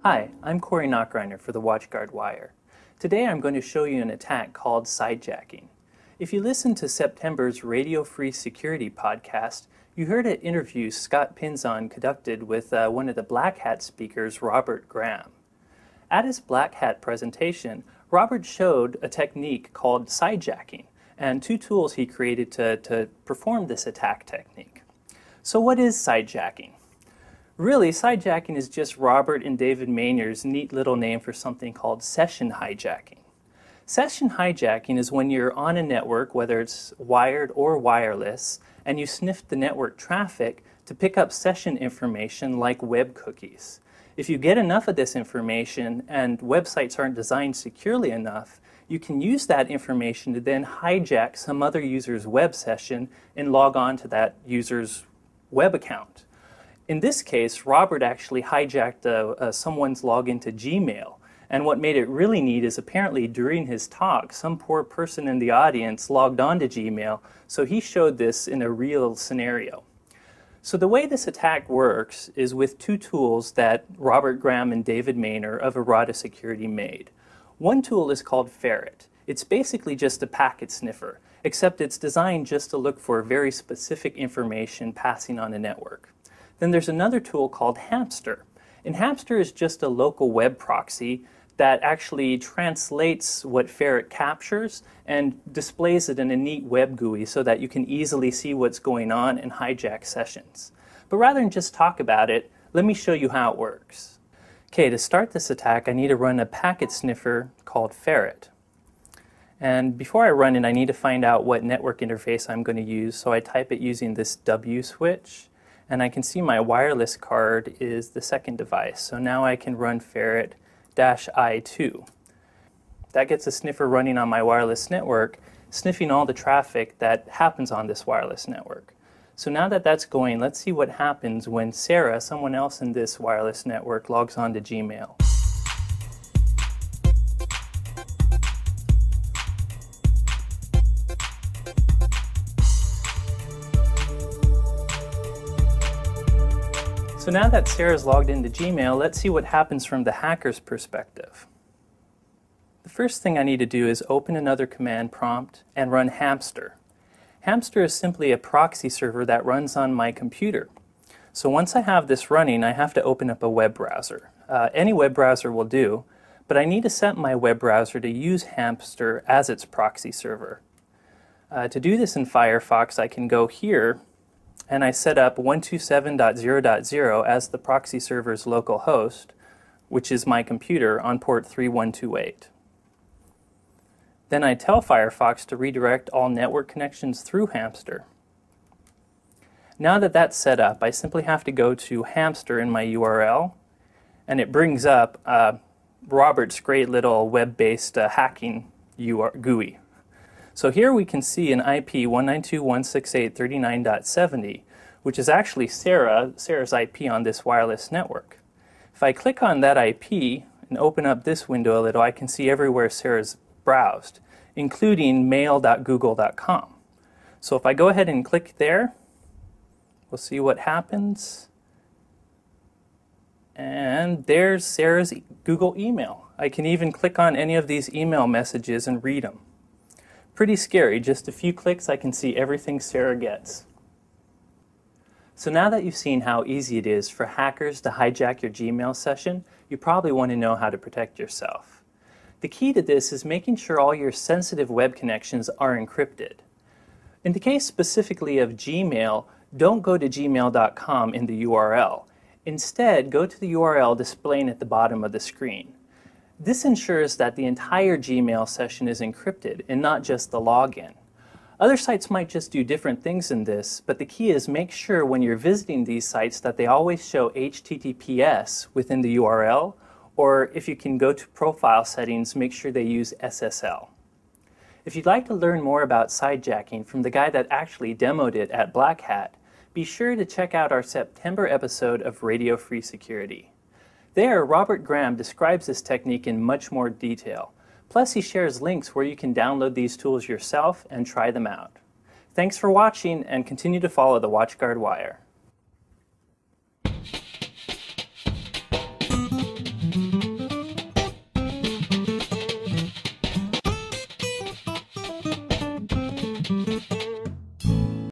Hi, I'm Corey Knockreiner for the WatchGuard Wire. Today I'm going to show you an attack called Sidejacking. If you listened to September's Radio Free Security podcast, you heard an interview Scott Pinzon conducted with one of the Black Hat speakers, Robert Graham. At his Black Hat presentation, Robert showed a technique called Sidejacking and two tools he created to perform this attack technique. So what is Sidejacking? Really, Sidejacking is just Robert and David Mayner's neat little name for something called session hijacking. Session hijacking is when you're on a network, whether it's wired or wireless, and you sniff the network traffic to pick up session information like web cookies. If you get enough of this information and websites aren't designed securely enough, you can use that information to then hijack some other user's web session and log on to that user's web account. In this case, Robert actually hijacked someone's login to Gmail. And what made it really neat is apparently during his talk, some poor person in the audience logged on to Gmail, so he showed this in a real scenario. So the way this attack works is with two tools that Robert Graham and David Mayner of Errata Security made. One tool is called Ferret. It's basically just a packet sniffer, except it's designed just to look for very specific information passing on a network. Then there's another tool called Hamster. And Hamster is just a local web proxy that actually translates what Ferret captures and displays it in a neat web GUI so that you can easily see what's going on and hijack sessions. But rather than just talk about it, let me show you how it works. Okay, to start this attack, I need to run a packet sniffer called Ferret. And before I run it, I need to find out what network interface I'm going to use, so I type it using this W switch. And I can see my wireless card is the second device. So now I can run Ferret-I2. That gets a sniffer running on my wireless network, sniffing all the traffic that happens on this wireless network. So now that that's going, let's see what happens when Sarah, someone else in this wireless network, logs on to Gmail. So now that Sarah's logged into Gmail, let's see what happens from the hacker's perspective. The first thing I need to do is open another command prompt and run Hamster. Hamster is simply a proxy server that runs on my computer. So once I have this running, I have to open up a web browser. Any web browser will do, but I need to set my web browser to use Hamster as its proxy server. To do this in Firefox, I can go here and I set up 127.0.0 as the proxy server's local host, which is my computer on port 3128. Then I tell Firefox to redirect all network connections through Hamster. Now that that's set up, I simply have to go to Hamster in my URL, and it brings up Robert's great little web-based hacking GUI. So here we can see an IP 192.168.39.70, which is actually Sarah's IP on this wireless network. If I click on that IP and open up this window a little, I can see everywhere Sarah's browsed, including mail.google.com. So if I go ahead and click there, we'll see what happens. And there's Sarah's Google email. I can even click on any of these email messages and read them. Pretty scary. Just a few clicks, I can see everything Sarah gets. So now that you've seen how easy it is for hackers to hijack your Gmail session, you probably want to know how to protect yourself. The key to this is making sure all your sensitive web connections are encrypted. In the case specifically of Gmail, don't go to gmail.com in the URL. Instead, go to the URL displaying at the bottom of the screen. This ensures that the entire Gmail session is encrypted and not just the login. Other sites might just do different things in this, but the key is make sure when you're visiting these sites that they always show HTTPS within the URL, or if you can go to profile settings, make sure they use SSL. If you'd like to learn more about sidejacking from the guy that actually demoed it at Black Hat, be sure to check out our September episode of Radio Free Security. There, Robert Graham describes this technique in much more detail. Plus, he shares links where you can download these tools yourself and try them out. Thanks for watching, and continue to follow the WatchGuard Wire.